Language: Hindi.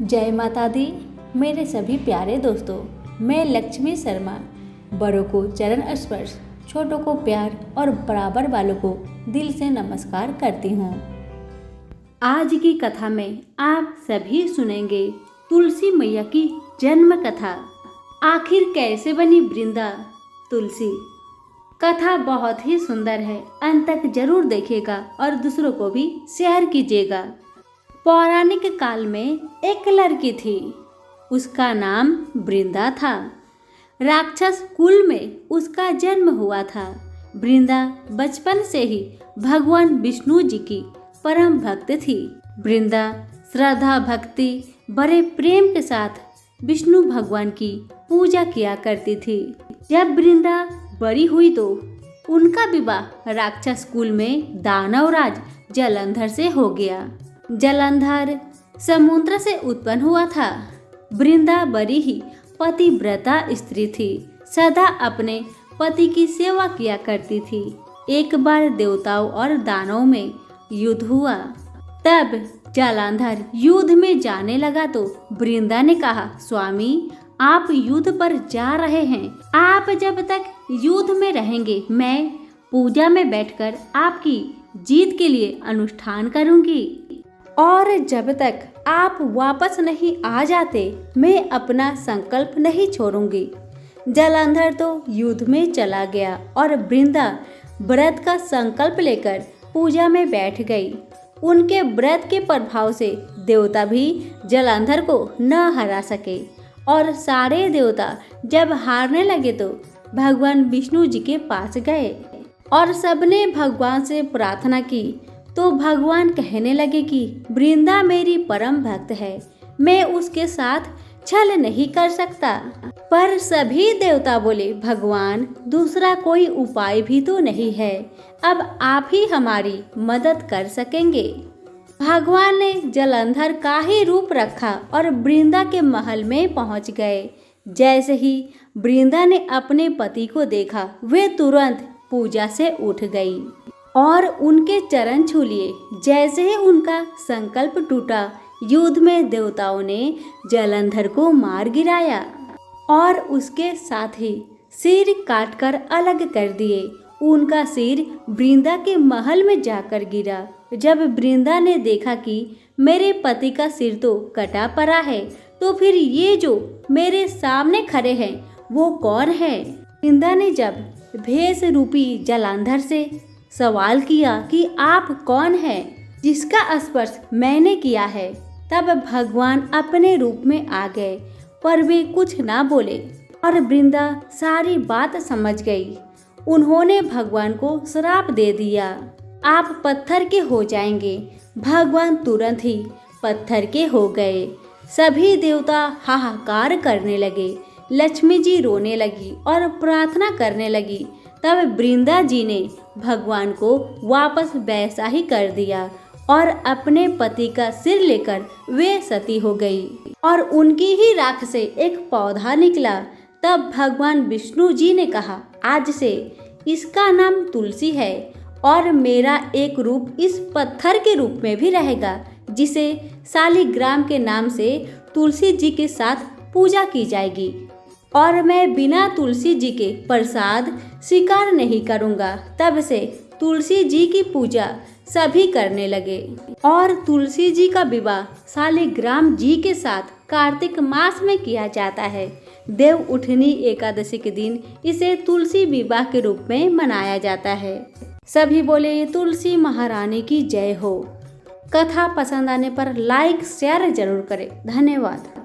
जय माता दी। मेरे सभी प्यारे दोस्तों, मैं लक्ष्मी शर्मा बड़ों को चरण स्पर्श, छोटों को प्यार और बराबर वालों को दिल से नमस्कार करती हूँ। आज की कथा में आप सभी सुनेंगे तुलसी मैया की जन्म कथा। आखिर कैसे बनी वृंदा तुलसी। कथा बहुत ही सुंदर है, अंत तक जरूर देखिएगा और दूसरों को भी शेयर कीजिएगा। पौराणिक काल में एक लड़की थी, उसका नाम वृंदा था। राक्षस कुल में उसका जन्म हुआ था। वृंदा बचपन से ही भगवान विष्णु जी की परम भक्त थी। वृंदा श्रद्धा भक्ति बड़े प्रेम के साथ विष्णु भगवान की पूजा किया करती थी। जब वृंदा बड़ी हुई तो उनका विवाह राक्षस कुल में दानवराज जलंधर से हो गया। जलंधर समुद्र से उत्पन्न हुआ था। वृंदा बड़ी ही पतिव्रता स्त्री थी, सदा अपने पति की सेवा किया करती थी। एक बार देवताओं और दानवों में युद्ध हुआ। तब जलंधर युद्ध में जाने लगा तो वृंदा ने कहा, स्वामी आप युद्ध पर जा रहे हैं, आप जब तक युद्ध में रहेंगे मैं पूजा में बैठकर आपकी जीत के लिए अनुष्ठान करूंगी, और जब तक आप वापस नहीं आ जाते मैं अपना संकल्प नहीं छोड़ूंगी। जलंधर तो युद्ध में चला गया और वृंदा व्रत का संकल्प लेकर पूजा में बैठ गई। उनके व्रत के प्रभाव से देवता भी जलंधर को न हरा सके और सारे देवता जब हारने लगे तो भगवान विष्णु जी के पास गए और सबने भगवान से प्रार्थना की तो भगवान कहने लगे कि वृंदा मेरी परम भक्त है, मैं उसके साथ छल नहीं कर सकता। पर सभी देवता बोले, भगवान दूसरा कोई उपाय भी तो नहीं है, अब आप ही हमारी मदद कर सकेंगे। भगवान ने जलंधर का ही रूप रखा और वृंदा के महल में पहुंच गए। जैसे ही वृंदा ने अपने पति को देखा वे तुरंत पूजा से उठ गई और उनके चरण छू लिए। जैसे ही उनका संकल्प टूटा, युद्ध में देवताओं ने जलंधर को मार गिराया और उसके साथ ही सिर काटकर अलग कर दिए। उनका सिर वृंदा के महल में जाकर गिरा। जब वृंदा ने देखा कि मेरे पति का सिर तो कटा पड़ा है, तो फिर ये जो मेरे सामने खड़े हैं वो कौन है। वृंदा ने जब भेष रूपी जलंधर से सवाल किया कि आप कौन हैं जिसका स्पर्श मैंने किया है, तब भगवान अपने रूप में आ गए, पर वे कुछ ना बोले और वृंदा सारी बात समझ गई। उन्होंने भगवान को श्राप दे दिया, आप पत्थर के हो जाएंगे। भगवान तुरंत ही पत्थर के हो गए। सभी देवता हाहाकार करने लगे। लक्ष्मी जी रोने लगी और प्रार्थना करने लगी। तब वृंदा जी ने भगवान को वापस वैसा ही कर दिया और अपने पति का सिर लेकर वे सती हो गई और उनकी ही राख से एक पौधा निकला। तब भगवान विष्णु जी ने कहा, आज से इसका नाम तुलसी है और मेरा एक रूप इस पत्थर के रूप में भी रहेगा, जिसे शालिग्राम के नाम से तुलसी जी के साथ पूजा की जाएगी और मैं बिना तुलसी जी के प्रसाद स्वीकार नहीं करूँगा। तब से तुलसी जी की पूजा सभी करने लगे और तुलसी जी का विवाह शालिग्राम जी के साथ कार्तिक मास में किया जाता है। देव उठनी एकादशी के दिन इसे तुलसी विवाह के रूप में मनाया जाता है। सभी बोले तुलसी महारानी की जय हो। कथा पसंद आने पर लाइक शेयर जरूर करें। धन्यवाद।